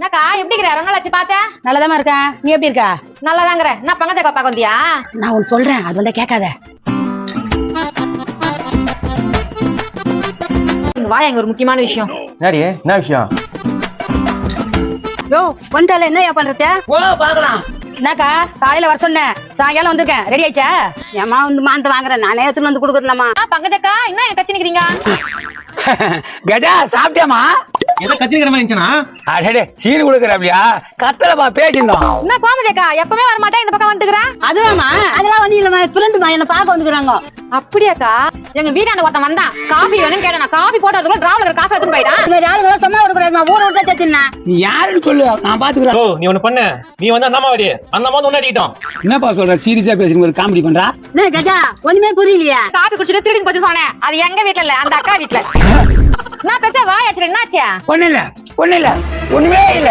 என்னக்கா எப்படி இருக்கிற? ரொம்ப நாள் ஆச்சு பாத்த. நல்லதாமா இருக்கேன். நீ எப்படி இருக்க? நல்லாதாங்கற. என்ன பங்கஜக்கா பாக்க வந்தியா? நான் ஒன்னு சொல்றேன், அது வந்து கேட்காத. இங்க வா, எங்க ஒரு முக்கியமான விஷயம். என்னடி என்ன விஷயம்? யோ வந்தால என்னயா பண்றது? போ பாக்கலாம். என்னக்கா காலையில வர சொன்னேன், சாயங்காலம் வந்திருக்கேன். ரெடி ஆயிச்சா? ஏமா வந்து மாந்த வாங்குறேன், நானே எடுத்துட்டு வந்து கொடுக்குறேன்மா. பங்கஜக்கா என்ன என் கத்தி நிக்கிறீங்க? கஜா சாப்பிட்டியாமா? ஏதோ கத்திரிக்கிற மாதிரி இருந்துச்சுனா அடடே சீனி கொடுக்குறாப்லையா? கத்தலமா பேசிட்டோம். என்ன கோமதிக்கா எப்பவுமே வர மாட்டேன், இந்த பக்கம் வந்துக்கிறேன். அதுவாமா அதெல்லாம் வந்து இல்ல ஃப்ரெண்டுமா என்ன பார்க்க வந்துக்கிறாங்க. அப்படியாக்கா? எங்க வீட்டாண்ட ஒருத்தன் வந்தான், காஃபி வேணும்னு கேட்டா. நான் காஃபி போட்டதுக்குள்ள டிராவலர் காசு எடுத்துட்டு போயிட்டான். இந்த ஆளுங்க சும்மா விடக்கூடாது, நான் ஊரை விட்டா சேர்த்துனா. நீ யாருன்னு சொல்லு, நான் பாத்துக்கிறேன். ஓ நீ ஒண்ணு பண்ணு, நீ வந்து அந்த அம்மா வாடி, அந்த அம்மா வந்து அடிக்கிட்டோம். என்னப்பா சொல்ற? சீரியஸா பேசுங்க, ஒரு காமெடி பண்றா? என்ன கஜா ஒண்ணுமே புரியலையா? காஃபி குடிச்சிட்டு திருடி போச்சு சொன்னேன். அது எங்க வீட்டுல இல்ல, அந்த அக்கா வீட்டுல. நான் பேச வாயாச்சு. என்னாச்சு? ஒண்ணு இல்ல ஒண்ணுமே இல்ல.